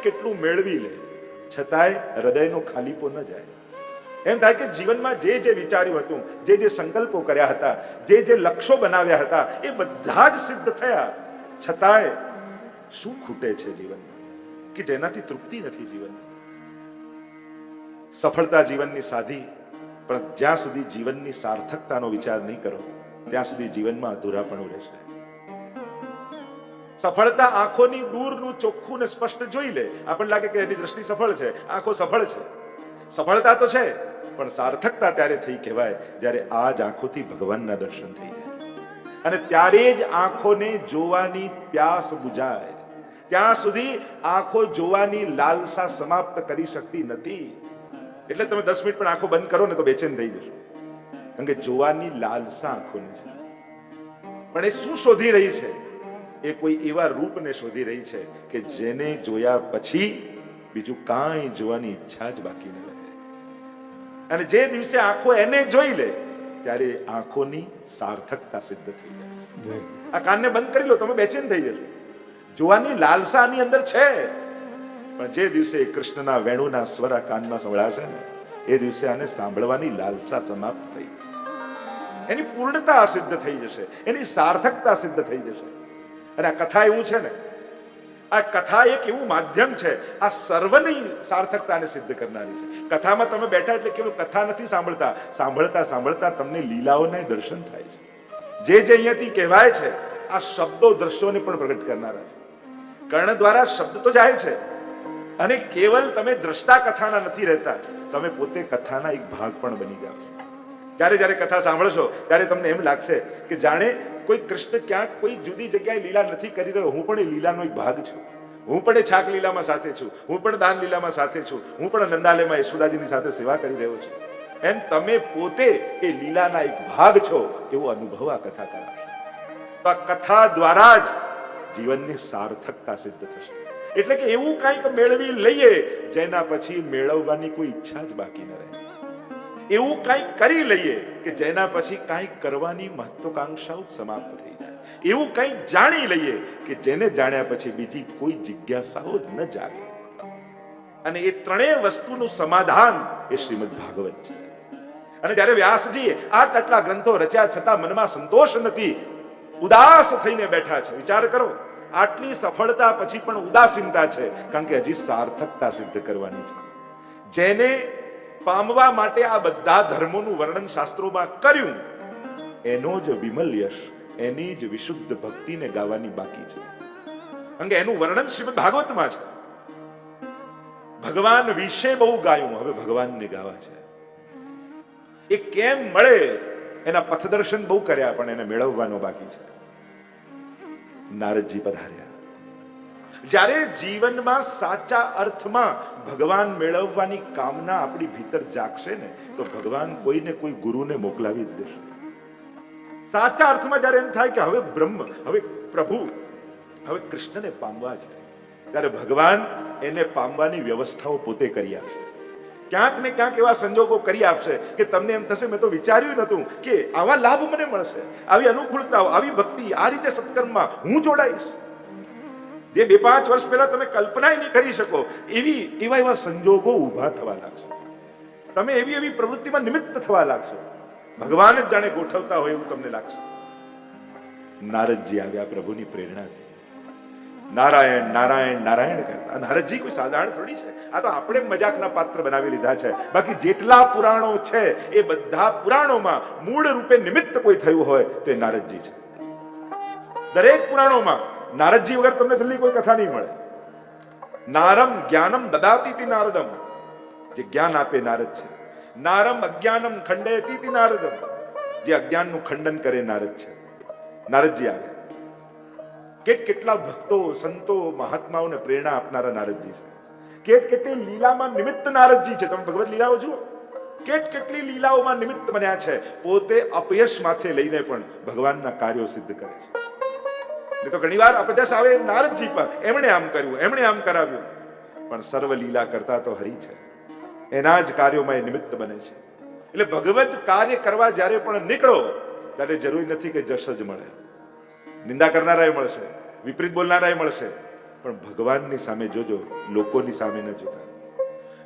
કેટલું મેળવી લે, છતાંય હૃદયનો ખાલીપો ન જાય. એમ થાય કે જીવનમાં જે વિચાર્યું હતું, જે સંકલ્પો કર્યા હતા, જે લક્ષ્યો બનાવ્યા હતા, એ બધા જ સિદ્ધ થયા, છતાંય શું ખૂટે છે જીવનમાં કે જેનાથી તૃપ્તિ નથી જીવનમાં. સફળતા જીવનની સાધી, પણ જ્યાં સુધી જીવનની સાર્થકતાનો વિચાર નહીં કરો ત્યાં સુધી જીવનમાં અધૂરાપણું રહેશે. સફળતા આંખોની દૂરનું ચોખ્ખું ને સ્પષ્ટ જોઈ લે, આપણને લાગે કે એની દ્રષ્ટિ સફળ છે, આંખો સફળ છે. સફળતા તો છે, પણ સાર્થકતા ત્યારે થઈ કહેવાય જ્યારે આ જ આંખોથી ભગવાનના દર્શન થઈ જાય, અને ત્યારે જ આંખોને જોવાની પ્યાસ બુજાય. ત્યાં સુધી આંખો જોવાની લાલસા સમાપ્ત કરી શકતી નથી. એટલે તમે 10 મિનિટ પણ આંખો બંધ કરો ને તો બેચેન થઈ જશો, કારણ કે જોવાની લાલસા આંખોને છે. પણ એ શું શોધી રહી છે? એ કોઈ એવા રૂપને શોધી રહી છે કે જેને જોયા પછી બીજું કાંઈ જોવાની ઈચ્છા જ બાકી ન રહે. અને જે દિવસે આંખો એને જોઈ લે ત્યારે આંખોની સાર્થકતા સિદ્ધ થઈ જાય. આ કાનને બંધ કરી લો, તમે બેચેન થઈ જશો. જોવાની લાલસા આની અંદર છે, પણ જે દિવસે કૃષ્ણના વેણુના સ્વર આ કાનમાં સંભળાશે ને એ દિવસે આને સાંભળવાની લાલસા સમાપ્ત થઈ જશે. એની પૂર્ણતા સિદ્ધ થઈ જશે, એની સાર્થકતા સિદ્ધ થઈ જશે. અને આ કથા એવું છે ને, આ કથા એક એવું માધ્યમ છે આ સર્વની સાર્થકતાને સિદ્ધ કરનારી છે. કથામાં તમે બેઠા એટલે કેવળ કથા નથી સાંભળતા, સાંભળતા સાંભળતા તમને લીલાઓના દર્શન થાય છે. જે અહીંયાથી કહેવાય છે આ શબ્દો દ્રશ્યોને પણ પ્રગટ કરનારા છે. કર્ણ દ્વારા શબ્દ તો જાય છે, અને કેવલ તમે દ્રષ્ટા કથાના નથી રહેતા, તમે પોતે કથાના એક ભાગ પણ બની જાઓ છો. જ્યારે કથા સાંભળશો ત્યારે તમને એમ લાગશે કે જાણે કોઈ કૃષ્ણ ક્યાંક કોઈ જુદી જગ્યાએ લીલા નથી કરી રહ્યો, હું પણ એ લીલાનો એક ભાગ છું. હું પણ એ છાક લીલામાં સાથે છું, હું પણ દાન લીલામાં સાથે છું, હું પણ નંદાલયમાં યશોદાજીની સાથે સેવા કરી રહ્યો છું. એમ તમે પોતે એ લીલાના એક ભાગ છો એવો અનુભવ આ કથા કરાવશે. તો આ કથા દ્વારા જ જીવનની સાર્થકતા સિદ્ધ થશે. એટલે કે એવું કંઈક મેળવી લઈએ જેના પછી મેળવવાની કોઈ ઈચ્છા જ બાકી ન રહે. એવું કંઈક કરી લઈએ કે જેના પછી કંઈક કરવાની મહત્વાકાંક્ષાઓ સમાપ્ત થઈ જાય. એવું કંઈક જાણી લઈએ કે જેને જાણ્યા પછી બીજી કોઈ જિજ્ઞાસાઓ જ ન જાગે. અને એ ત્રણેય વસ્તુનું સમાધાન એ શ્રીમદ ભાગવત છે. અને જ્યારે વ્યાસજીએ આટલા ગ્રંથો રચ્યા છતાં મનમાં સંતોષ નથી, ઉદાસ થઈને બેઠા છે. વિચાર કરો, આટલી સફળતા પછી પણ ઉદાસીનતા છે, કારણ કે હજી સાર્થકતા સિદ્ધ કરવાની છે. જેને પામવા માટે આ બધા ધર્મોનું વર્ણન શાસ્ત્રોમાં કર્યું, એનો જ વિમલ યશ, એની જ વિશુદ્ધ ભક્તિને ગાવાની બાકી છે. કારણ કે એનું વર્ણન શ્રીમદ ભાગવતમાં છે. ભગવાન વિશે બહુ ગાયું, હવે ભગવાનને ગાવા છે. એ કેમ મળે એના પથદર્શન બહુ કર્યા, પણ એને મેળવવાનો બાકી છે. નારદજી પધાર્યા. જ્યારે જીવનમાં સાચા અર્થમાં ભગવાન મેળવવાની કામના આપણી ભીતર જાગશે ને તો ભગવાન કોઈને કોઈ ગુરુને મોકલાવી જ દેશે. સાચા અર્થમાં જ્યારે એમ થાય કે હવે બ્રહ્મ, હવે પ્રભુ, હવે કૃષ્ણને પામવા છે, ત્યારે ભગવાન એને પામવાની વ્યવસ્થાઓ પોતે કરી આપશે. ક્યાંક ને ક્યાંક એવા સંજોગો કરી આપશે કે તમને એમ થશે મેં તો વિચાર્યું નતું કે આવા લાભ મને મળશે, આવી અનુકૂળતાઓ, આવી ભક્તિ, આ રીતે સત્કર્મમાં હું જોડાઈશ. જે 2-5 વર્ષ પહેલા તમે કલ્પના નહીં કરી શકો એવા સંજોગો ઉભા થવા લાગશે. તમે એવી પ્રવૃત્તિમાં નિમિત્ત થવા લાગશો. ભગવાન જ જાણે ગોઠવતા હોય એવું તમને લાગશે. નારદજી આવ્યા પ્રભુની પ્રેરણાથી. નારાયણ નારાયણ નારાયણ કરતા. નારદજી કોઈ સાધારણ થોડી છે, આ તો આપણે મજાકના પાત્ર બનાવી લીધા છે. બાકી જેટલા પુરાણો છે એ બધા પુરાણોમાં મૂળ રૂપે નિમિત્ત કોઈ થયું હોય તો એ નારદજી છે. દરેક પુરાણોમાં નારદજી વગર તમને જલ્દી કોઈ કથા નહીં મળે. નારમ જ્ઞાનમ દદાતી નારદમ, જે જ્ઞાન આપે નારદ છે. નારમ અજ્ઞાનમ ખંડયતી નારદમ, જે અજ્ઞાનનું ખંડન કરે નારદ છે. નારદજી આવે. કેટલા ભક્તો, સંતો, મહાત્માઓને પ્રેરણા આપનારા નારદજી છે. કેટલી લીલામાં નિમિત્ત નારદજી છે. તમે ભગવત લીલાઓ જુઓ, કેટલી લીલાઓમાં નિમિત્ત બન્યા છે. પોતે અપયશ માથે લઈને પણ ભગવાનના કાર્યો સિદ્ધ કરે છે. તો ઘણી વાર અપયશ આવે નારદજી પર, એમણે આમ કર્યું, એમણે આમ કરાવ્યું, પણ સર્વ લીલા કરતા તો હરિ છે. એના જ કાર્યોમાં એ નિમિત્ત બને છે. એટલે ભગવત કાર્ય કરવા જ્યારે પણ નીકળો ત્યારે જરૂરી નથી કે જશ જ મળે. નિંદા કરનારાય મળશે, વિપરીત બોલનારાય મળશે, પણ ભગવાનની સામે જોજો, લોકોની સામે ન જોતા.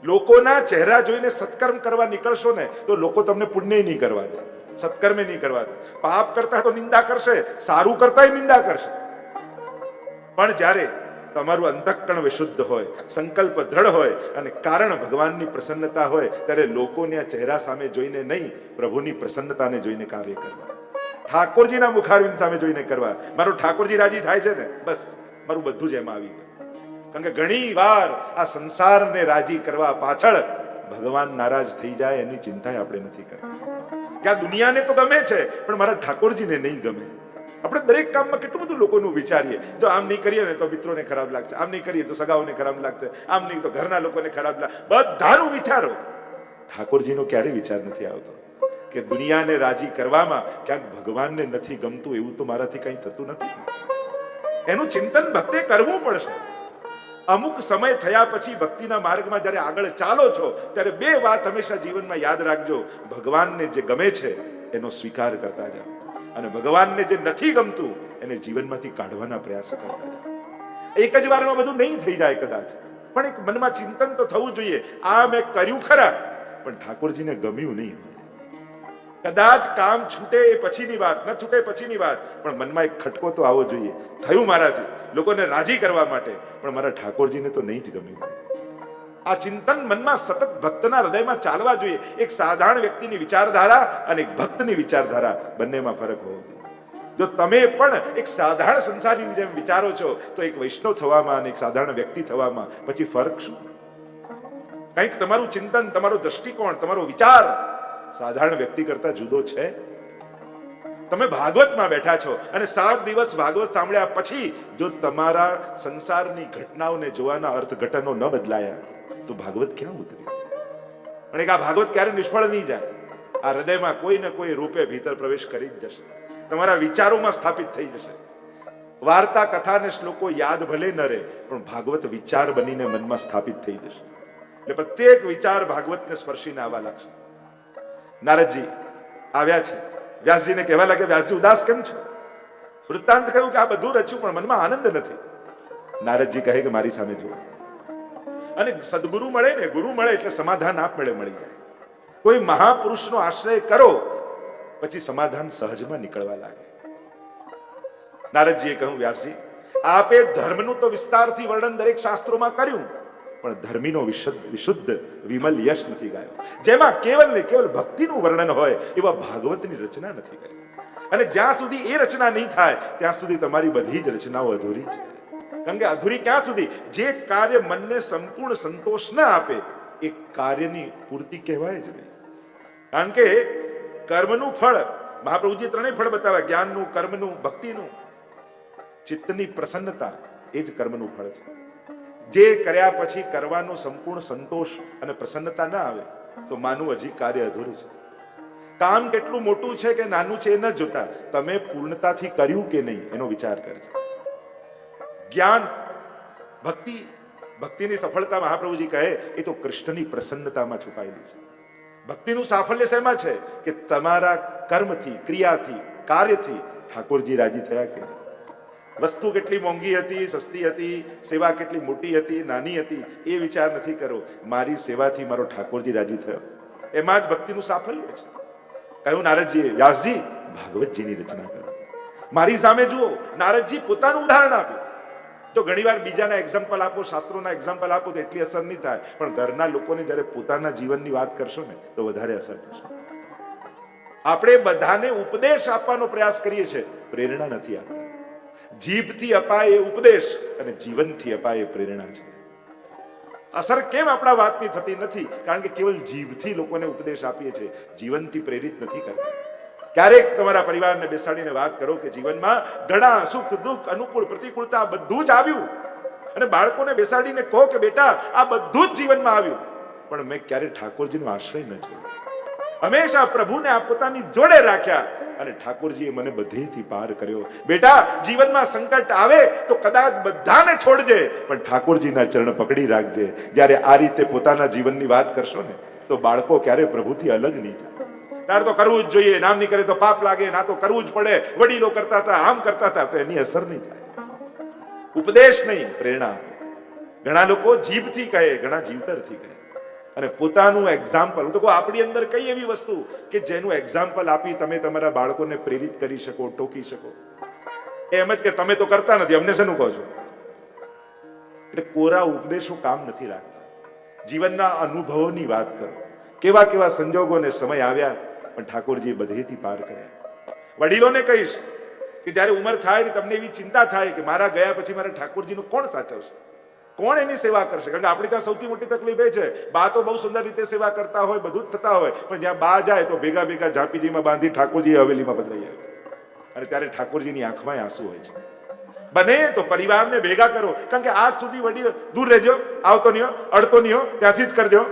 લોકોના ચહેરા જોઈને સત્કર્મ કરવા નીકળશો ને તો લોકો તમને પુણ્ય નહીં કરવા દે, સત્કર્મે નહીં કરવા દે. પાપ કરતા તો નિંદા કરશે, સારું કરતા નિંદા કરશે. પણ જ્યારે તમારું અંતઃકરણ વિશુદ્ધ હોય, સંકલ્પ દ્રઢ હોય અને કારણ ભગવાનની પ્રસન્નતા હોય, ત્યારે લોકોના ચહેરા સામે જોઈને નહીં, પ્રભુની પ્રસન્નતાને જોઈને કાર્ય કરવા, ઠાકોરજીના મુખારવિંદ સામે જોઈને કરવા. મારો ઠાકોરજી રાજી થાય છે ને, બસ મારું બધું જ એમાં આવી ગયું. કારણ કે ઘણી વાર આ સંસારને રાજી કરવા પાછળ ભગવાન નારાજ થઈ જાય એની ચિંતા આપણે નથી કરતા. કે આ દુનિયાને તો ગમે છે પણ મારા ઠાકોરજીને નહીં ગમે. આપણે દરેક કામમાં કેટલું બધું લોકોનું વિચારીએ, જો આમ નહીં કરીએ ને તો મિત્રોને ખરાબ લાગશે, આમ નહીં કરીએ તો સગાઓને ખરાબ લાગશે, આમ નહીં તો ઘરના લોકોને ખરાબ લાગશે. બધાનું વિચારો, ઠાકોરજીનો ક્યારેય વિચાર નથી આવતો કે દુનિયાને રાજી કરવામાં ક્યાંક ભગવાનને નથી ગમતું એવું તો મારાથી કંઈ થતું નથી. એનું ચિંતન ભક્તે કરવું પડશે. અમુક સમય થયા પછી ભક્તિના માર્ગમાં જ્યારે આગળ ચાલો છો ત્યારે બે વાત હંમેશા જીવનમાં યાદ રાખજો. ભગવાનને જે ગમે છે એનો સ્વીકાર કરતા જાઓ અને ભગવાનને જે નથી ગમતું એને જીવનમાંથી કાઢવાના પ્રયાસ કરતા જાઓ. એક જ વારમાં બધું નહીં થઈ જાય કદાચ, પણ એક મનમાં ચિંતન તો થવું જોઈએ. આ મેં કર્યું ખરા પણ ઠાકોરજીને ગમ્યું નહીં. કદાચ કામ છૂટે એ પછીની વાત, ન છૂટે પછીની વાત, પણ મનમાં એક ખટકો તો આવવો જોઈએ. થયું મારાથી લોકોને રાજી કરવા માટે, પણ મારા ઠાકોરજીને તો નહીં જ ગમ્યું. આ ચિંતન મનમાં સતત ભક્તના હૃદયમાં ચાલવા જોઈએ. એક સાધારણ વ્યક્તિની વિચારધારા અને એક ભક્તની વિચારધારા બંનેમાં ફરક હોવો જોઈએ. જો તમે પણ એક સાધારણ સંસારીની જેમ વિચારો છો તો એક વૈષ્ણવ થવામાં અને એક સાધારણ વ્યક્તિ થવામાં પછી ફરક શું? કંઈક તમારું ચિંતન, તમારો દ્રષ્ટિકોણ, તમારો વિચાર સાધારણ વ્યક્તિ કરતા જુદો છે. તમે ભાગવતમાં બેઠા છો અને 7 દિવસ ભાગવત સાંભળ્યા પછી જો તમારા સંસારની ઘટનાઓને જોવાના અર્થઘટનો ન બદલાયા તો ભાગવત ક્યાં ઉતરી? અને આ ભાગવત ક્યારે નિષ્ફળ નહીં જાય. આ હૃદયમાં કોઈ ને કોઈ રૂપે ભીતર પ્રવેશ કરી જ જશે, તમારા વિચારોમાં સ્થાપિત થઈ જશે. વાર્તા, કથા ને શ્લોકો યાદ ભલે ન રહે પણ ભાગવત વિચાર બનીને મનમાં સ્થાપિત થઈ જશે. એટલે પ્રત્યેક વિચાર ભાગવતને સ્પર્શીને આવવા લાગશે. નારદજી આવ્યા છે, વ્યાસજીને કહેવા લાગે, વ્યાસજી ઉદાસ કેમ છે? વૃત્તાંત કહ્યું કે આ બધું રચ્યું પણ મનમાં આનંદ નથી. નારદજી કહે કે મારી સામે જુઓ. અને સદગુરુ મળે ને, ગુરુ મળે એટલે સમાધાન આપમેળે મળી જાય. કોઈ મહાપુરુષનો આશ્રય કરો પછી સમાધાન સહજમાં નીકળવા લાગે. નારદજીએ કહ્યું, વ્યાસજી આપે ધર્મનું તો વિસ્તારથી વર્ણન દરેક શાસ્ત્રોમાં કર્યું પણ ધર્મીનો વિશુદ્ધ વિમલ યશ નથી ગાયો. જેમાં કેવલ ને કેવલ ભક્તિનું વર્ણન હોય એવા ભાગવતની રચના નથી કરી. અને જ્યાં સુધી એ રચના નહીં થાય ત્યાં સુધી તમારી બધી જ રચનાઓ અધૂરી છે. કારણ કે અધૂરી ક્યાં સુધી? જે કાર્ય મનને સંપૂર્ણ સંતોષ ન આપે એ કાર્યની પૂર્તિ કહેવાય જ નહીં. કારણ કે કર્મનું ફળ, મહાપ્રભુજી ત્રણેય ફળ બતાવ્યા, જ્ઞાનનું, કર્મનું, ભક્તિનું. ચિત્તની પ્રસન્નતા એ જ કર્મનું ફળ છે. જે કર્યા પછી કરવાનો સંપૂર્ણ સંતોષ અને પ્રસન્નતા ના આવે તો માનું હજી કાર્ય અધૂરું છે. કામ કેટલું મોટું છે કે નાનું છે એ ન જોતા, તમે પૂર્ણતાથી કર્યું કે નહીં એનો વિચાર કરજો. જ્ઞાન, ભક્તિ, ભક્તિની સફળતા મહાપ્રભુજી કહે એ તો કૃષ્ણની પ્રસન્નતામાં છુપાયેલી છે. ભક્તિનું સાફલ્ય શેમાં છે કે તમારા કર્મથી, ક્રિયાથી, કાર્યથી ઠાકોરજી રાજી થયા કે નહીં. વસ્તુ કેટલી મોંઘી હતી, સસ્તી હતી, સેવા કેટલી મોટી હતી, નાની હતી, એ વિચાર નથી કરો. મારી સેવાથી મારો ઠાકોરજી રાજી થયો, એમાં જ ભક્તિનું સાફલ્ય છે. કહ્યું નારદજીએ, વ્યાસજી ભાગવતજીની રચના કરો, મારી સામે જુઓ. નારદજી પોતાનું ઉદાહરણ આપ્યું. તો ઘણીવાર બીજાના એક્ઝામ્પલ આપો, શાસ્ત્રોના એક્ઝામ્પલ આપો તો એટલી અસર નહીં થાય, પણ ઘરના લોકોને જ્યારે પોતાના જીવનની વાત કરશો ને તો વધારે અસર થશે. આપણે બધાને ઉપદેશ આપવાનો પ્રયાસ કરીએ છીએ, પ્રેરણા નથી આપતા. જીભથી અપાય એ ઉપદેશ અને જીવનથી અપાય એ પ્રેરણા છે. અસર કેમ આપણા વાતની થતી નથી? કારણ કે કેવલ જીભથી લોકોને ઉપદેશ આપીએ છીએ, જીવનથી પ્રેરિત નથી કરતા. ક્યારેક તમારા પરિવારને બેસાડીને વાત કરો કે જીવનમાં ઘણા સુખ, દુઃખ, અનુકૂળ, પ્રતિકૂળતા બધું જ આવ્યું અને બાળકોને બેસાડીને કહો કે બેટા આ બધું જ જીવનમાં આવ્યું પણ મેં ક્યારે ઠાકોરજીનો આશ્રય ન જોયો. હંમેશા પ્રભુને આ પોતાની જોડે રાખ્યા અને ઠાકોરજીએ મને બધેથી પાર કર્યો. બેટા જીવનમાં સંકટ આવે તો કદાચ બધાને છોડજે પણ ઠાકોરજીના ચરણ પકડી રાખજે. જ્યારે આ રીતે પોતાના જીવનની વાત કરશો ને તો બાળકો ક્યારે પ્રભુથી અલગ નહીં થાય. તારે તો કરવું જ જોઈએ, નામ નહીં કરે તો પાપ લાગે, ના તો કરવું જ પડે, વડીલો કરતા હતા, આમ કરતા હતા, તો એની અસર નહીં થાય. ઉપદેશ નહીં, પ્રેરણા આપો. ઘણા લોકો જીભથી કહે, ઘણા જીવતરથી કહે, અને પોતાનું એક્ઝામ્પલ. હું તો કહું, આપણી અંદર કઈ એવી વસ્તુ કે જેનું એક્ઝામ્પલ આપી તમે તમારા બાળકોને પ્રેરિત કરી શકો, ટોકી શકો? એમ જ કે તમે તો કરતા નથી, અમને શેનું કહો છો? એટલે કોરા ઉપદેશો કામ નથી લાગતા. જીવનના અનુભવોની વાત કરો. કેવા કેવા સંજોગો અને સમય આવ્યા, પણ ઠાકોરજી બધેથી પાર કર્યા. વડીલોને કહીશ કે જયારે ઉંમર થાય ને તમને એવી ચિંતા થાય કે મારા ગયા પછી મારા ઠાકોરજીનું કોણ સાચવશે, કોણ એની સેવા કરશે? કારણ કે આપણી ત્યાં સૌથી મોટી તકલીફ એ છે, બા તો બહુ સુંદર રીતે સેવા કરતા હોય, બધું જ થતા હોય, પણ જ્યાં બા જાય તો ભેગા ભેગા ઝાંપીજીમાં બાંધી ઠાકોરજી હવેલીમાં પધરાઈ આવે, અને ત્યારે ઠાકોરજીની આંખમાં આંસુ હોય છે. બને તો પરિવારને ભેગા કરો, કારણ કે આજ સુધી વડીલ દૂર રહેજો, આવતો નહીં હો, અડતો નહીં હો, ત્યાંથી જ કરજો.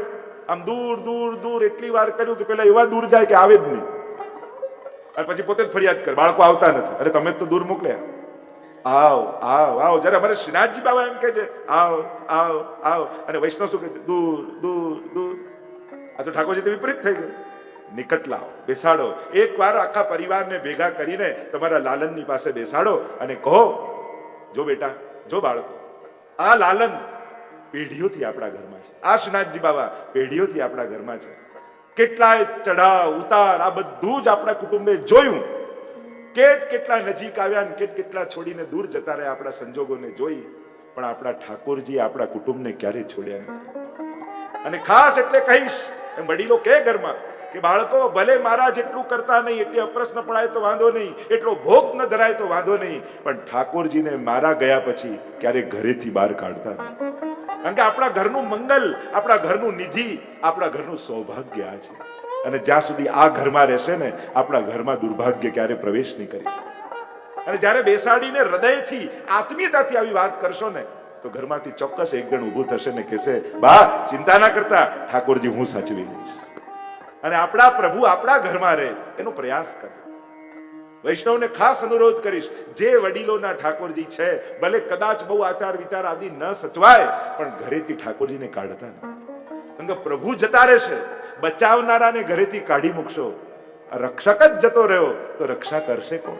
આમ દૂર દૂર દૂર એટલી વાર કર્યું કે પેલા એવા દૂર જાય કે આવે જ નહીં, અને પછી પોતે જ ફરિયાદ કરે, બાળકો આવતા નથી. અરે તમે તો દૂર મોકલ્યા, આવ આવ આવ. જયારે અમારે શ્રીનાથજી બાબા એમ કે છે આવ આવ આવ, અને વૈષ્ણવ શું કે છે? દૂર દૂર દૂર. આ તો ઠાકોરજી તો વિપરીત થઈ ગયું. નિકટ લાવો, બેસાડો. એકવાર આખા પરિવારને ભેગા કરીને તમારા લાલનની પાસે બેસાડો અને કહો, જો બેટા, જો બાળકો, આ લાલન પેઢીઓથી આપણા ઘરમાં છે, આ શ્રીનાથજી બાબા પેઢીઓથી આપણા ઘરમાં છે. કેટલાય ચઢાવ ઉતાર, આ બધું જ આપણા કુટુંબે જોયું. કેટલા નજીક આવ્યા ને કેટલા છોડીને દૂર જતા રહ્યા, આપણા સંજોગોને જોઈ. પણ આપણા ઠાકોરજી આપણા કુટુંબને ક્યારેય છોડ્યા નથી. અને ખાસ એટલે કહીશ, એમ વડીલો કે ઘરમાં કે બાળકો ભલે મારા જેટલું કરતા નહીં, એટલી અપરસ ન પડાય તો વાંધો નહીં, એટલો ભોગ ન ધરાય તો વાંધો નહીં, પણ ઠાકોરજીને મારા ગયા પછી ક્યારે ઘરેથી બહાર કાઢતા નહીં. કારણ કે આપણા ઘરનું મંગલ, આપણા ઘરનું નિધિ, આપણા ઘરનું સૌભાગ્ય આ છે. અને જ્યાં સુધી આ ઘરમાં રહેશે ને, આપણા ઘરમાં દુર્ભાગ્ય ક્યારે પ્રવેશ નહીં કરી. અને જ્યારે બેસાડીને હૃદયથી આત્મીયતાથી આવી વાત કરશો ને, તો ઘરમાંથી ચોક્કસ એક જણ ઊભું થશે ને કહેશે, બા ચિંતા ના કરતા, ઠાકોરજી હું સાચવી લઈશ. અને આપણા પ્રભુ આપણા ઘરમાં રહે એનો પ્રયાસ કરે. વૈષ્ણવને ખાસ અનુરોધ કરીશ, જે વડીલોના ઠાકોરજી છે, ભલે કદાચ બહુ આચાર વિચાર આદિ ન સચવાય, પણ ઘરેથી ઠાકોરજીને કાઢતા નહીં. કારણ કે પ્રભુ જતા રહેશે, બચાવનારાને ઘરેથી કાઢી મૂકશો, રક્ષક જ જતો રહ્યો તો રક્ષા કરશે કોણ?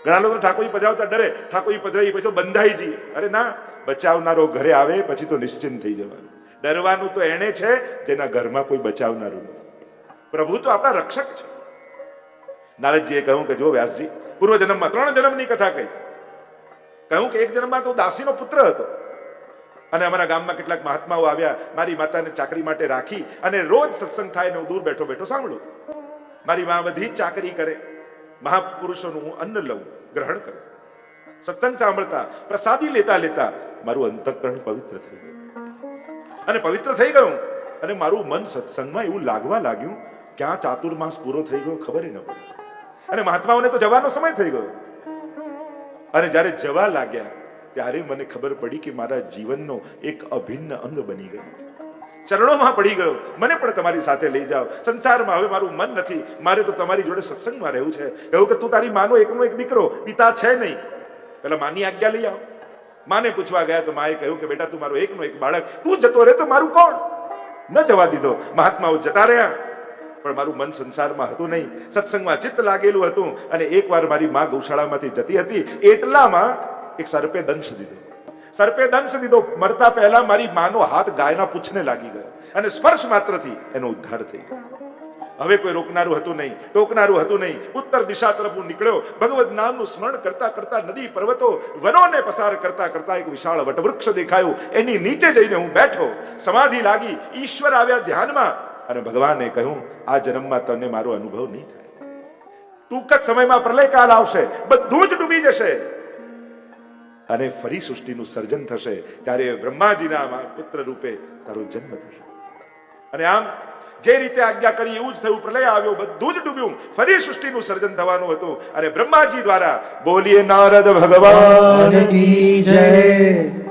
ઘણા લોકો ઠાકોરજી પધાવતા ડરે, ઠાકોરજી પધરાઈ પછી બંધાઈ જઈએ. અરે ના, બચાવનારો ઘરે આવે પછી તો નિશ્ચિંત થઈ જવાનું. ડરવાનું તો એને છે જેના ઘરમાં કોઈ બચાવનારું નથી. પ્રભુ તો આપણા રક્ષક છે. નારદજીએ કહ્યું કે જો વ્યાસજી, પૂર્વ જન્મમાં 3 જન્મની કથા કહી. કહ્યું કે એક જન્મમાં તો દાસીનો પુત્ર હતો, અને અમારા ગામમાં કેટલાક મહાત્માઓ આવ્યા, મારી માતાને ચાકરી માટે રાખી, અને રોજ સત્સંગ થાય ને હું દૂર બેઠો બેઠો સાંભળું. મારી મા બધી ચાકરી કરે, મહાપુરુષોનું હું અન્ન લઉં, ગ્રહણ કરું, સત્સંગ સાંભળતા, પ્રસાદી લેતા લેતા મારું અંતઃકરણ પવિત્ર થઈ ગયું. અને પવિત્ર થઈ ગયું, અને મારું મન સત્સંગમાં એવું લાગવા લાગ્યું, ક્યાં ચાતુર્માસ પૂરો થઈ ગયો ખબર ન પડી. અને મહાત્માઓને તો જવાનો સમય થઈ ગયો. અને જ્યારે જવા લાગ્યા ત્યારે મને ખબર પડી કે મારા જીવનનો એક અભિન્ન અંગ બની ગયો, ચરણોમાં પડી ગયો. મને પણ તમારી સાથે લઈ જાઓ, સંસારમાં હવે મારું મન નથી, મારે તો તમારી જોડે સત્સંગમાં રહેવું છે. કહ્યું કે તું તારી માનો એકનો એક દીકરો, પિતા છે નહીં, પેલા માની આજ્ઞા લઈ આવ. માને પૂછવા ગયા તો માએ કહ્યું કે બેટા તું મારો એકનો એક બાળક, તું જતો રહે તો મારું કોણ? ન જવા દીધો. મહાત્માઓ જતા રહ્યા, પણ મારું મન સંસારમાં હતું નહીં, સત્સંગમાં ચિત્ત લાગેલું હતું. અને એકવાર મારી માં ગૌશાળામાંથી જતી હતી, એટલામાં એક સર્પે દંશ દીધો. સર્પે દંશ દીધો, મરતા પહેલા મારી માનો હાથ ગાયના પૂંછને લાગી ગયો, અને સ્પર્શ માત્રથી એનો ઉદ્ધાર થઈ ગયો. હવે કોઈ રોકનારું હતું નહીં, ટોકનારું હતું નહીં. ઉત્તર દિશા તરફ હું નીકળ્યો, ભગવદ નામનું સ્મરણ કરતા કરતા નદી પર્વતો વનોને પસાર કરતા કરતા એક વિશાળ વટવૃક્ષ દેખાયું, એની નીચે જઈને હું બેઠો, સમાધિ લાગી, ઈશ્વર આવ્યા ધ્યાનમાં. અને ભગવાને કહ્યું, આ જન્મમાં તને મારો અનુભવ નહીં થાય, ટૂંક જ સમયમાં પ્રલયકાલ આવશે, બધું જ ડૂબી જશે, અને ફરી સૃષ્ટિનું સર્જન થશે, ત્યારે બ્રહ્માજીના પુત્ર રૂપે તારો જન્મ થશે. અને આમ જે રીતે આજ્ઞા કરી એવું જ થયું. પ્રલય આવ્યો, બધું જ ડૂબ્યું, ફરી સૃષ્ટિનું સર્જન થવાનું હતું. અને બ્રહ્માજી દ્વારા બોલીએ નારદ ભગવાન કી જય.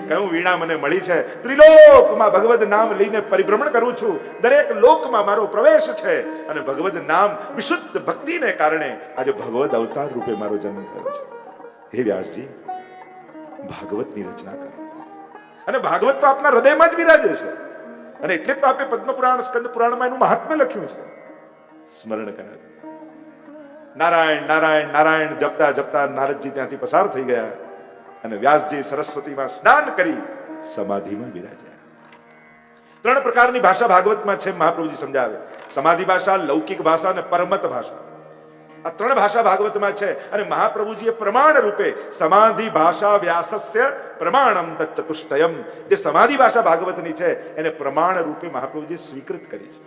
કહ્યું વીણા મને મળી છે, ત્રિલોકમાં ભગવદ નામ લઈને પરિભ્રમણ કરું છું, દરેક લોકમાં મારો પ્રવેશ છે, અને ભગવદ નામ વિશુદ્ધ ભક્તિને કારણે આજે ભગવદ અવતાર રૂપે મારો જન્મ થયો છે. હે વ્યાસજી, ભાગવતની રચના કરો. અને ભાગવત તો આપના હૃદયમાં જ બિરાજે છે, અને એટલે તો આપે પદ્મ પુરાણ, સ્કંદ પુરાણમાં એનું મહાત્મ્ય લખ્યું છે. સ્મરણ કરાવ્યું. નારાયણ નારાયણ નારાયણ જપતા જપતા નારદજી ત્યાંથી પસાર થઈ ગયા. અને વ્યાસજી સરસ્વતીમાં સ્નાન કરી સમાધિમાં બિરાજ્યા. 3 પ્રકારની ભાષા ભાગવતમાં છે, મહાપ્રભુજી સમજાવે. સમાધિ ભાષા, લૌકિક ભાષા અને પરમત ભાષા. આ 3 ભાષા ભાગવતમાં છે. અને મહાપ્રભુજીએ પ્રમાણ રૂપે સમાધિ ભાષા વ્યાસસ્ય પ્રમાણમ તત્ચતુષ્ટયમ, જે સમાધિ ભાષા ભાગવતની છે એને પ્રમાણ રૂપે મહાપ્રભુજી સ્વીકૃત કરી છે.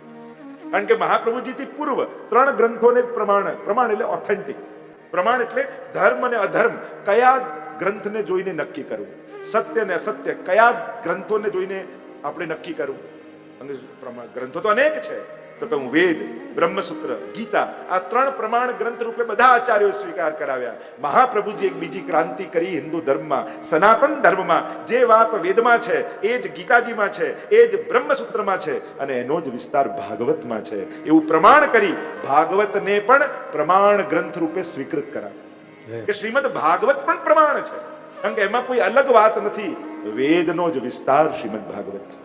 કારણ કે મહાપ્રભુજીથી પૂર્વ 3 ગ્રંથોને પ્રમાણ એટલે ઓથેન્ટિક. પ્રમાણ એટલે ધર્મ અને અધર્મ કયા ગ્રંથને જોઈને નક્કી કરવું, સત્ય અને અસત્ય કયા ગ્રંથોને જોઈને આપણે નક્કી કરવું. અને ગ્રંથો તો અનેક છે, તો કહું વેદ, બ્રહ્મસૂત્ર, ગીતા, આ 3 પ્રમાણ ગ્રંથ રૂપે બધા આચાર્યો સ્વીકાર કરાવ્યા. મહાપ્રભુજી એક બીજી ક્રાંતિ કરી હિન્દુ ધર્મમાં, સનાતન ધર્મમાં. જે વાત વેદમાં છે એ જ ગીતાજીમાં છે, એ જ બ્રહ્મસૂત્રમાં છે, અને એનો જ વિસ્તાર ભાગવતમાં છે. એવું પ્રમાણ કરી ભાગવતને પણ પ્રમાણ ગ્રંથ રૂપે સ્વીકૃત કરાવ્યા કે શ્રીમદ ભાગવત પણ પ્રમાણ છે. કારણ કે એમાં કોઈ અલગ વાત નથી. વેદનો જ વિસ્તાર શ્રીમદ ભાગવત છે.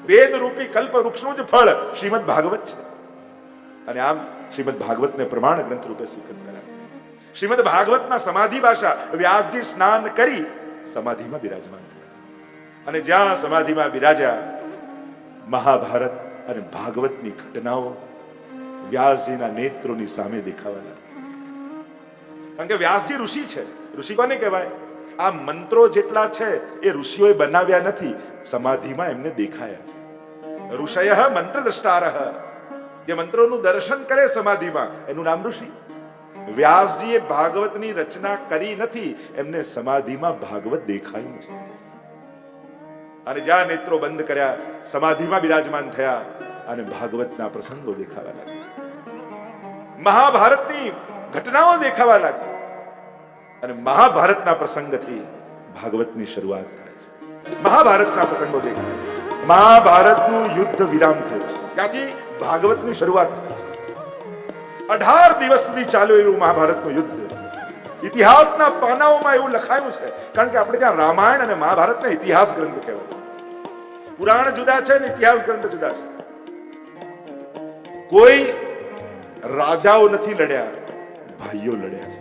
વેદ રૂપી કલ્પ વૃક્ષનું જ ફળ શ્રીમદ ભાગવત છે. અને આમ શ્રીમદ ભાગવતને પ્રમાણ ગ્રંથ રૂપે સ્વીકૃત કરાવ્યા. શ્રીમદ ભાગવતમાં સમાધિ ભાષા વ્યાસજી સ્નાન કરી સમાધિમાં બિરાજમાન થયા. અને જ્યાં સમાધિમાં બિરાજ્યા, મહાભારત અને ભાગવતની ઘટનાઓ વ્યાસજીના નેત્રોની સામે દેખાવા લાગી. કારણ કે વ્યાસજી ઋષિ છે. ઋષિ કોને કહેવાય? આ મંત્રો જેટલા છે એ ઋષિઓએ બનાવ્યા નથી, સમાધિમાં એમને દેખાયા છે. ઋષય મંત્ર દ્રષ્ટારઃ, જે મંત્રોનું દર્શન કરે સમાધિમાં એનું નામ ઋષિ. વ્યાસજીએ ભાગવતની રચના કરી નથી, એમને સમાધિમાં ભાગવત દેખાયું છે. અને જ્યાં નેત્રો બંધ કર્યા, સમાધિમાં બિરાજમાન થયા અને ભાગવતના પ્રસંગો દેખાવા લાગ્યા, મહાભારતની ઘટનાઓ દેખાવા લાગી. અને મહાભારતના પ્રસંગથી ભાગવતની શરૂઆત થાય છે. મહાભારતના પ્રસંગો દેખાય, મહાભારતનું યુદ્ધ વિરામ થયું છે. ત્યાંથી ભાગવતની શરૂઆત થાય છે. 18 દિવસ સુધી ચાલ્યું એવું મહાભારતનું યુદ્ધ ઇતિહાસના પાનાઓમાં એવું લખાયું છે. કારણ કે આપણે ત્યાં રામાયણ અને મહાભારતને ઇતિહાસ ગ્રંથ કહેવાય. પુરાણ જુદા છે ને ઇતિહાસ ગ્રંથ જુદા છે. કોઈ રાજાઓ નથી લડ્યા, ભાઈઓ લડ્યા છે.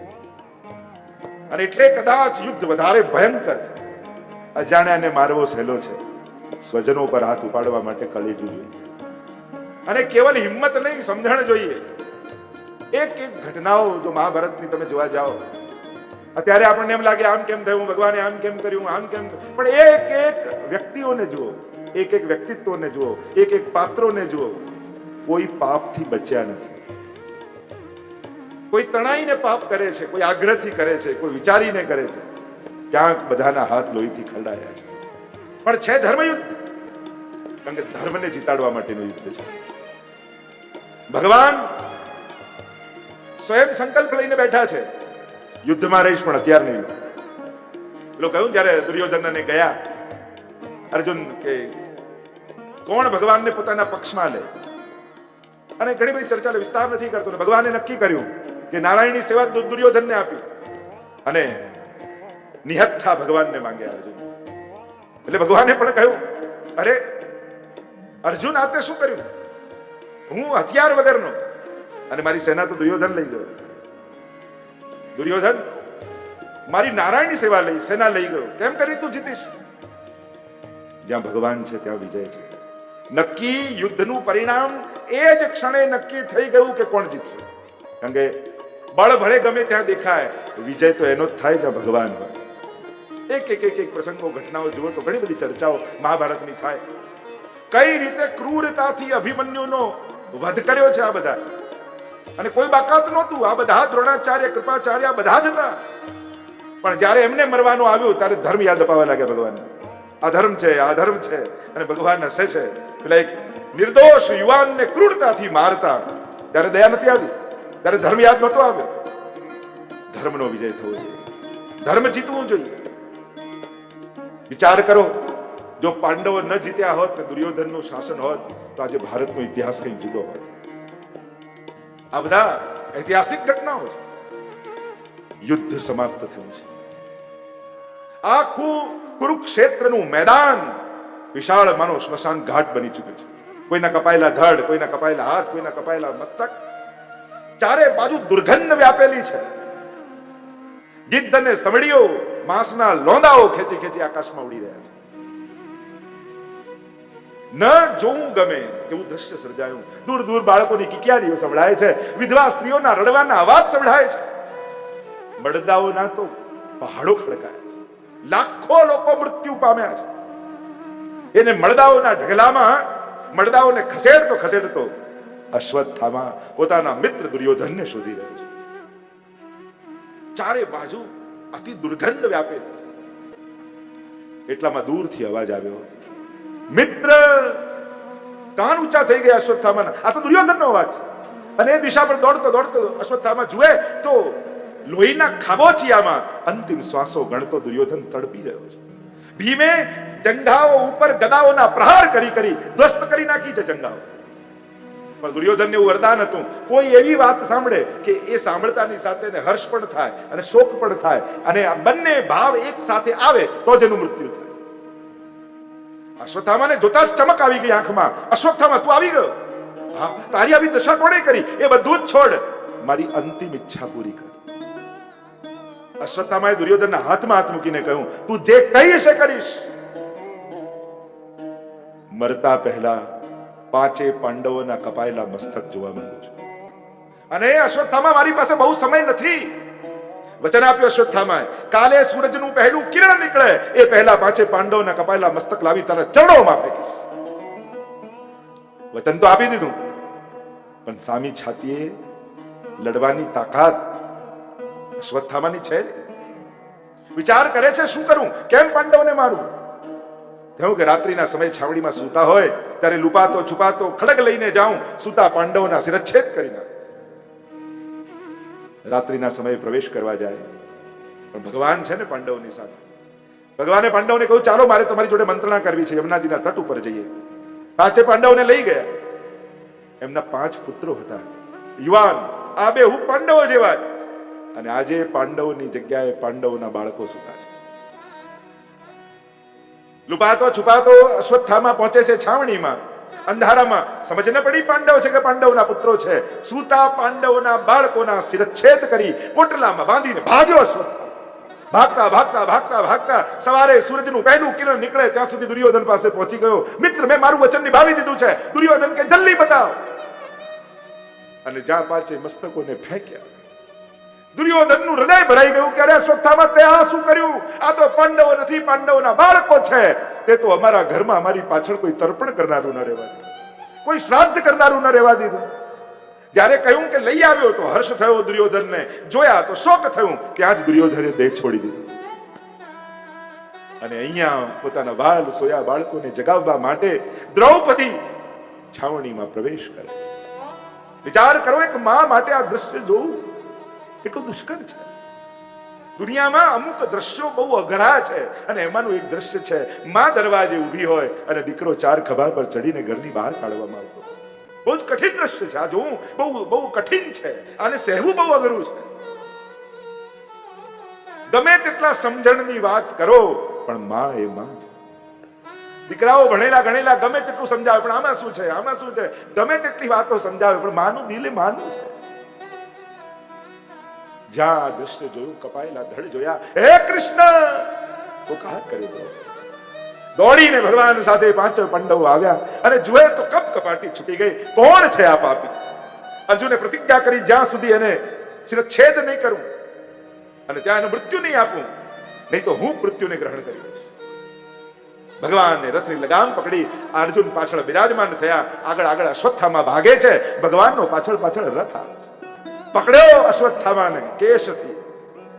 અને એટલે કદાચ યુદ્ધ વધારે ભયંકર છે. અજાણ્યાને મારવો સહેલો છે, સ્વજનો પર હાથ ઉપાડવા માટે કળેજું જોઈએ. અને કેવલ હિંમત નહીં, સમજણ જોઈએ. એક એક ઘટનાઓ જો મહાભારતની તમે જોવા જાઓ, અત્યારે આપણને એમ લાગે આમ કેમ થયું, ભગવાને આમ કેમ કર્યું, આમ કેમ, પણ એક એક વ્યક્તિઓને જુઓ, એક એક વ્યક્તિત્વને જુઓ, એક એક પાત્રોને જુઓ. કોઈ પાપથી બચ્યા નથી. કોઈ તણાઈને પાપ કરે છે, કોઈ આગ્રહથી કરે છે, કોઈ વિચારીને કરે છે. ક્યાંક બધાના હાથ લોહીથી ખરડાયા છે. પણ છે ધર્મયુદ્ધ. કારણ કે ધર્મને જીતાડવા માટેનું યુદ્ધ છે. ભગવાન સ્વયં સંકલ્પ લઈને બેઠા છે, યુદ્ધમાં રહીશ પણ હથિયાર નહીં. પેલો કહ્યું જયારે દુર્યોધનને ગયા અર્જુન કે કોણ ભગવાનને પોતાના પક્ષમાં લે, અને ઘણી બધી ચર્ચા વિસ્તાર નથી કરતો. ભગવાને નક્કી કર્યું કે નારાયણની સેવા દુર્યોધનને આપી અને નિહત્થા ભગવાનને માંગ્યા અર્જુન. એટલે ભગવાને પણ કહ્યું, અરે અર્જુન આ તે શું કર્યું? હું હથિયાર વગરનો અને મારી સેના તો દુર્યોધન લઈ ગયો. દુર્યોધન મારી નારાયણની સેવા લઈ સેના લઈ ગયો. કેમ કરી તું જીતીશ? જ્યાં ભગવાન છે ત્યાં વિજય છે. નક્કી યુદ્ધનું પરિણામ એ જ ક્ષણે નક્કી થઈ ગયું કે કોણ જીતશે. કારણ કે બળ ભળે ગમે ત્યાં દેખાય, વિજય તો એનો જ થાય જ્યાં ભગવાન હોય. એક એક એક એક પ્રસંગો ઘટનાઓ જુઓ તો ઘણી બધી ચર્ચાઓ મહાભારતની થાય. કઈ રીતે ક્રૂરતાથી અભિમન્યુનો વધ કર્યો છે આ બધા, અને કોઈ બાકાત નહોતું. આ બધા દ્રોણાચાર્ય, કૃપાચાર્ય બધા જ હતા. પણ જયારે એમને મરવાનું આવ્યું ત્યારે ધર્મ યાદ અપાવવા લાગ્યા ભગવાન. આ ધર્મ છે, આ ધર્મ છે. અને ભગવાન હસે છે. પેલા એક નિર્દોષ યુવાનને ક્રૂરતાથી મારતા ત્યારે દયા નથી આવી, ત્યારે ધર્મ યાદ નહોતો આવ્યો. ધર્મનો વિજય થવો જોઈએ, ધર્મ જીતવું જોઈએ. વિચાર કરો, જો પાંડવો ન જીત્યા હોત ને દુર્યોધનનું શાસન હોત તો આજે ભારતનો ઇતિહાસ કંઈ જુદો હોત. આ બધા ઐતિહાસિક ઘટનાઓ છે. યુદ્ધ સમાપ્ત થયું છે. આખું કુરુક્ષેત્રનું મેદાન વિશાળ માનો સ્મશાન ઘાટ બની ચૂક્યું છે. કોઈના કપાયેલા ધડ, કોઈના કપાયેલા હાથ, કોઈના કપાયેલા મસ્તક, ચારે બાજુ દુર્ગંધ વ્યાપેલી છે. ગિદ્ધ અને સમડીઓ માંસના લોંદાઓ ખેંચી ખેંચી આકાશમાં ઉડી રહ્યા છે. ન જોવું ગમે એવું દ્રશ્ય સર્જાયું. દૂર દૂર બાળકોની કિકિયારીઓ સંભળાય છે, વિધવા સ્ત્રીઓના રડવાના અવાજ સંભળાય છે. મળદાઓના તો પહાડો ખડકાય છે, લાખો લોકો મૃત્યુ પામ્યા છે. એને મળદાઓના ઢગલામાં મળદાઓને ખસેડતો ખસેડતો અશ્વત્થામા પોતાના મિત્ર દુર્યોધનને શોધી રહ્યો છે. ચારે બાજુ અતિ દુર્ગંધ વ્યાપેલી છે. એટલામાં દૂરથી અવાજ આવ્યો, મિત્ર! કાન ઊંચા થઈ ગયા અશ્વત્થામાના. આ તો દુર્યોધનનો અવાજ છે. અને એ દિશા પર દોડતો દોડતો અશ્વત્થામા જુએ તો લોહીના ખાબોચિયામાં અંતિમ શ્વાસો ગણતો દુર્યોધન તડપી રહ્યો છે. ભીમે જંઘાઓ ઉપર ગદાઓના પ્રહાર કરી કરી ધ્વસ્ત કરી નાખી છે જંઘાઓ. પણ દુર્યોધનને એવું વરદાન હતું, કોઈ એવી વાત સાંભળે કે એ સાંભળતાની સાથે હર્ષ પણ થાય અને શોક પણ થાય, અને આ બંને ભાવ એક સાથે આવે તો જ એનું મૃત્યુ થાય. અશ્વત્થામાને જોતા ચમક આવી ગઈ આંખમાં. અશ્વત્થામા, તું આવી ગયો? હા. તારી આવી દશા કોણે કરી? એ બધું જ છોડ, મારી અંતિમ ઈચ્છા પૂરી કર. અશ્વત્થામાએ દુર્યોધનના હાથમાં હાથ મૂકીને કહ્યું, તું જે કહીશ એ કરીશ. મરતા પહેલા પાંચે પાંડવોના કપાયેલા મસ્તક જોવા માંગુ છું. અને અશ્વત્થામા, મારી પાસે બહુ સમય નથી. વચન આપ્યું અશ્વત્થામાએ, કાલે સૂરજનું પહેલું કિરણ નીકળે એ પહેલા પાંચે પાંડવોના કપાયેલા મસ્તક લાવી તારા ચરણોમાં ફેંકીશ. વચન તો આપી દીધું, પણ સામી છાતીએ લડવાની તાકાત અશ્વત્થામાની છે. વિચાર કરે છે, શું કરું, કેમ પાંડવોને મારું? થયું કે રાત્રિના સમય છાવણીમાં સૂતા હોય ત્યારે લુપાતો છુપાતો ખડગ લઈને જાઉં, સૂતા પાંડવોના શિરચ્છેદ કરી નાખું. રાત્રિના સમયે પ્રવેશ કરવા જાય, પણ ભગવાન છે ને પાંડવોની સાથે. ભગવાને પાંડવોને કહ્યું, ચાલો મારે તમારી જોડે મંત્રણા કરવી છે, યમુનાજીના તટ ઉપર જઈએ. પાંચે પાંડવોને લઈ ગયા. એમના 5 પુત્રો હતા, યુવાન, આ બે હું પાંડવો જેવા. અને આજે પાંડવોની જગ્યાએ પાંડવોના બાળકો સૂતા છે. લુપાતો છુપાતો અશ્વત્થામા પહોંચે છે છાવણીમાં. અંધારામાં સમજ ન પડી પાંડવ છે કે પાંડવના પુત્રો છે. સૂતા પાંડવોના બાળકોના શિરચ્છેદ કરી પોટલામાં બાંધીને ભાગ્યો અશ્વત્થામા. ભાગતા ભાગતા ભાગતા ભાગતા સવારે સૂરજનું પહેલું કિરણ નીકળે ત્યાં સુધી દુર્યોધન પાસે પહોંચી ગયો. મિત્ર, મેં મારું વચન નિભાવી દીધું છે. દુર્યોધન કે જલ્દી બતાવ. અને જ્યાં પાંચે મસ્તકોને ફેંક્યા, દુર્યોધનનું હૃદય ભરાઈ ગયું કે અરે અશ્વત્થામા, તે આ શું કર્યું? આ તો પાંડવો નથી, પાંડવોના બાળકો છે. તે તો અમારા ઘરમાં અમારી પાછળ કોઈ તર્પણ કરનારું ન રહેવા દીધું, કોઈ શ્રાદ્ધ કરનારું ન રહેવા દીધું. જ્યારે કહ્યું કે લઈ આવ્યો તો હર્ષ થયો દુર્યોધનને, જોયા તો શોક થયું. ત્યાં જ દુર્યોધને દેહ છોડી દીધું. અને અહીંયા પોતાના બાલ સોયા બાળકોને જગાવવા માટે દ્રૌપદી છાવણીમાં પ્રવેશ કરે. વિચાર કરો, એક માં માટે આ દ્રશ્ય જોવું કેટલું દુષ્કર છે. દુનિયામાં અમુક દ્રશ્યો બહુ અઘરા છે, અને એમાંનું એક દ્રશ્ય છે, માં દરવાજે ઊભી હોય અને દીકરો 4 ખભા પર ચડીને ઘરની બહાર કાઢવામાં આવતો. બહુ જ કઠિન દ્રશ્ય છે. આ જોવું બહુ કઠિન છે, અને સહેવું બહુ અઘરું છે. ગમે તેટલા સમજણની વાત કરો, પણ માં એ માં છે. દીકરાઓ ભણેલા ગણેલા ગમે તેટલું સમજાવે, પણ આમાં શું છે, આમાં શું છે, ગમે તેટલી વાતો સમજાવે, પણ માનું દિલ એ માનું છે. જ્યાં દ્રશ્ય જોયું, કપાયેલા ધડ જોયા, હે કૃષ્ણ પુકાર કરી દો. દોડીને ભગવાન સાથે 5 પાંડવો આવ્યા અને જુએ તો કપ કપાટી છૂટી ગઈ. કોણ છે આ પાપી? અર્જુને પ્રતિજ્ઞા કરી, જ્યાં સુધી એને શિરચ્છેદ નહીં કરું અને ત્યાં એનું મૃત્યુ નહીં આપું, નહીં તો હું મૃત્યુને ગ્રહણ કરીશ. ભગવાનને રથની લગામ પકડી અર્જુન પાછળ બિરાજમાન થયા. આગળ આગળ અશ્વત્થામા ભાગે છે, ભગવાનનો પાછળ પાછળ રથ આવે છે. પકડ્યો અશ્વત્થામાને કેશથી,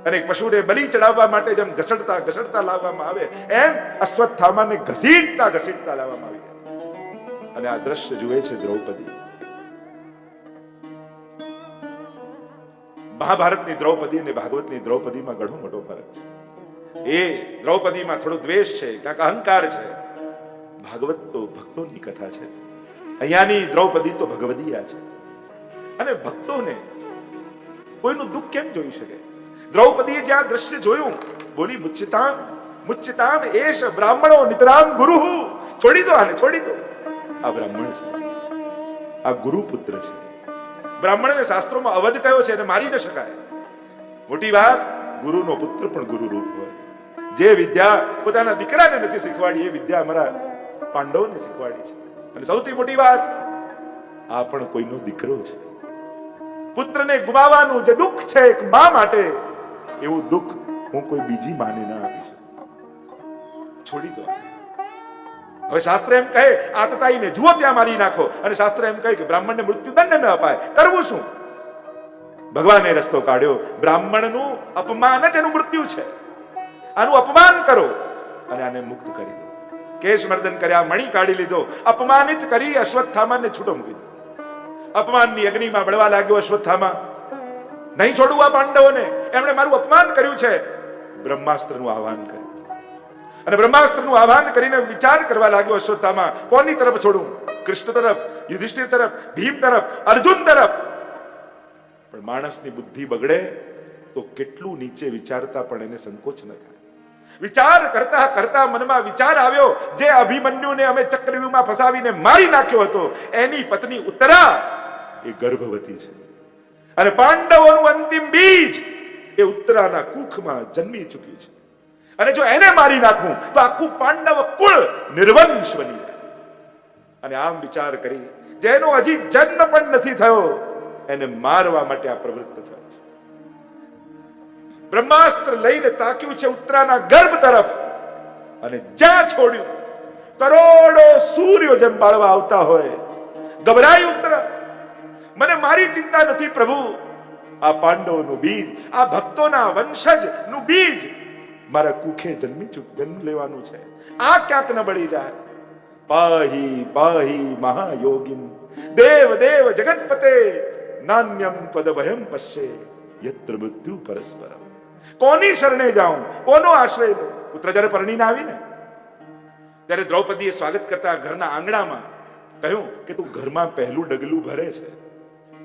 અને પશુને બલિ ચડાવવા માટે જેમ ઘસડતા ઘસડતા લાવવામાં આવે, એમ અશ્વત્થામાને ઘસીટતા ઘસીટતા લાવવામાં આવી. અને આ દ્રશ્ય જુએ છે દ્રૌપદી. મહાભારતની દ્રૌપદી અને ભાગવતની દ્રૌપદીમાં ઘણો મોટો ફરક છે. એ દ્રૌપદીમાં થોડો દ્વેષ છે, ક્યાંક અહંકાર છે. ભાગવત તો ભક્તોની કથા છે. અહીંયાની દ્રૌપદી તો ભગવદીયા છે. અને ભક્તોને કોઈનું દુઃખ કેમ જોઈ શકે? દ્રૌપદીએ જ્યાં દ્રશ્ય જોયું, બોલી, મુચ્ચિતામ મુચ્ચિતામ એશ બ્રાહ્મણો નિતરામ ગુરુ. છોડી દો આને, છોડી દો. આ બ્રાહ્મણ છે, આ ગુરુપુત્ર છે. બ્રાહ્મણને શાસ્ત્રોમાં અવધ કયો છે, એને મારી ન શકાય. મોટી વાત, ગુરુનો પુત્ર પણ ગુરુ રૂપ હોય. જે વિદ્યા પોતાના દીકરાને નથી શીખવાડી એ વિદ્યા અમારા પાંડવોને શીખવાડી છે. અને સૌથી મોટી વાત, આ પણ કોઈનો દીકરો છે. પુત્રને ગુમાવવાનું જે દુઃખ છે એક મા માટે, એવું દુઃખ હું કોઈ બીજી માને ના આપી શકું. છોડી દો. હવે શાસ્ત્ર એમ કહે આતતાઈને જુઓ ત્યાં મારી નાખો, અને શાસ્ત્ર એમ કહે કે બ્રાહ્મણને મૃત્યુદંડ ન અપાય. કરવું શું? ભગવાને રસ્તો કાઢ્યો. બ્રાહ્મણનું અપમાન જ એનું મૃત્યુ છે. આનું અપમાન કરો અને આને મુક્ત કરી દો. કેશ મર્દન કર્યા, મણી કાઢી લીધો, અપમાનિત કરી અશ્વત્થામાને છૂટો મૂકી દીધો. અપમાનની અગ્નિમાં બળવા લાગ્યો અશ્વત્થામા. નહીં છોડવું આ પાંડવોને, એમણે મારું અપમાન કર્યું છે. બ્રહ્માસ્ત્રનું આહવાન કર્યું, અને બ્રહ્માસ્ત્રનું આહવાન કરીને વિચાર કરવા લાગ્યો અશ્વત્થામા, કોની તરફ છોડું? કૃષ્ણ તરફ, યુધિષ્ઠિર તરફ, ભીમ તરફ, અર્જુન તરફ? પણ માણસની બુદ્ધિ બગડે તો કેટલું નીચે વિચારતા પણ એને સંકોચ ન થાય. વિચાર કરતા કરતા મનમાં વિચાર આવ્યો, જે અભિમન્યુને અમે ચક્રવ્યૂહમાં ફસાવીને મારી નાખ્યો હતો, એની પત્ની ઉત્તરા એ ગર્ભવતી છે, અને પાંડવોનું અંતિમ બીજ એ ઉત્તરાના કુખમાં જન્મી ચૂક્યું છે. અને જો એને મારી નાખું તો આખું પાંડવ કુળ નિર્વંશ બની જાય. અને આમ વિચાર કરી, જેનો હજી જન્મ પણ નથી થયો એને મારવા માટે આ પ્રવૃત્ત થયો છે. બ્રહ્માસ્ત્ર લઈને તાક્યું છે ઉત્તરાના ગર્ભ તરફ, અને જ્યાં છોડ્યું કરોડો સૂર્યો જેમ બાળવા આવતા હોય. ગભરાઈ ઉત્તરા, મને મારી ચિંતા નથી પ્રભુ, આ પાંડવોનું બીજ, આ ભક્તોના વંશજનું બીજ મારા કુખે જન્મ લેવાનું છે. આ ક્યાંક ન બળી જાય. પાહી પાહી મહાયોગિન દેવ દેવ જગતપતે નાન્યમ પદભયમ પશ્યે યત્ર મૃત્યુ પરસ્પરમ. કોની શરણે જાઉં, કોનો આશ્રય લઉં? પુત્ર જ્યારે પરણીને આવીને ત્યારે દ્રૌપદીએ સ્વાગત કરતા ઘરના આંગણામાં કહ્યું કે તું ઘરમાં પહેલું ડગલું ભરે છે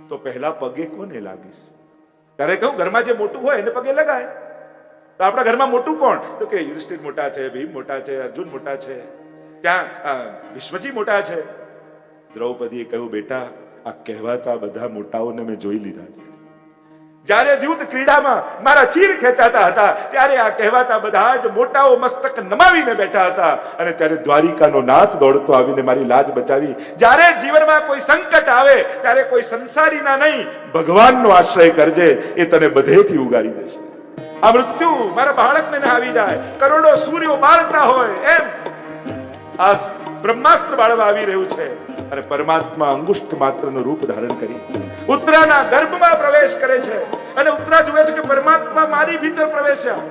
તો પહેલા પગે કોને લાગીશ? ત્યારે કહ્યું ઘરમાં જે મોટું હોય એને પગે લગાય. તો આપણા ઘરમાં મોટું કોણ? તો કે યુધિષ્ઠિર મોટા છે, ભીમ મોટા છે, અર્જુન મોટા છે, ત્યાં વિશ્વજી મોટા છે. દ્રૌપદીએ કહ્યું બેટા, આ કહેવાતા બધા મોટાઓને મેં જોઈ લીધા છે. જ્યારે યુદ્ધ ક્રીડામાં મારા ચીર ખેંચાતા હતા ત્યારે આ કહેવાતા બધા જ મોટાઓ મસ્તક નમાવીને બેઠા હતા, અને ત્યારે દ્વારિકાનો નાથ દોડતો આવીને મારી લાજ બચાવી. જ્યારે જીવનમાં કોઈ સંકટ આવે ત્યારે કોઈ સંસારીના નહીં, ભગવાનનો આશ્રય કરજે, એ તને બધેથી ઉગારી દેશે. આ મૃત્યુ મારા બાળકને ન આવી જાય. કરોડો સૂર્યો બાળતા હોય એમ આ બ્રહ્માસ્ત્ર બાળવા આવી રહ્યું છે, અને પરમાત્મા અંગુષ્ઠ માત્રનું રૂપ ધારણ કરી ઉત્તરાના ગર્ભમાં પ્રવેશ કરે છે. અને ઉત્તરા જુએ છે કે પરમાત્મા મારી ભીતર પ્રવેશ્યા.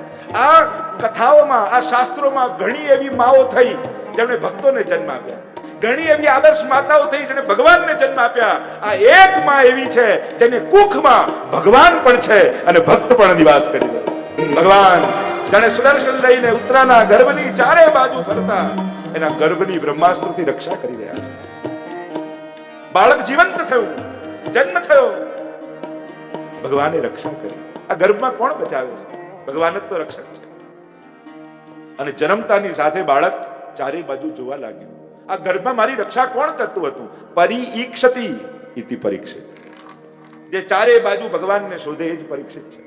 આ કથાઓમાં, આ શાસ્ત્રોમાં ઘણી એવી માઓ થઈ જેમણે ભક્તોને જન્મ આપ્યા, ઘણી એવી આદર્શ માતાઓ થઈ જેને ભગવાનને જન્મ આપ્યા. આ એક માં એવી છે જેને કુખમાં ભગવાન પણ છે અને ભક્ત પણ નિવાસ કરી રહ્યા. ભગવાન જાણે સુદર્શન લઈને ઉત્તરાના ગર્ભની ચારે બાજુ ફરતા એના ગર્ભની બ્રહ્માસ્ત્રથી રક્ષા કરી રહ્યા છે. બાળક જીવંત થયું, જન્મ થયો, ભગવાને રક્ષા કરી. આ ગર્ભમાં કોણ બચાવે છે? ભગવાન જ તો રક્ષક છે. અને જન્મતાની સાથે બાળક ચારે બાજુ જોવા લાગ્યું, આ ગર્ભમાં મારી રક્ષા કોણ કરતું હતું? પરિઈક્ષતિ ઇતિ પરીક્ષિત. જે ચારે બાજુ ભગવાનને શોધે એ જ પરીક્ષિત છે.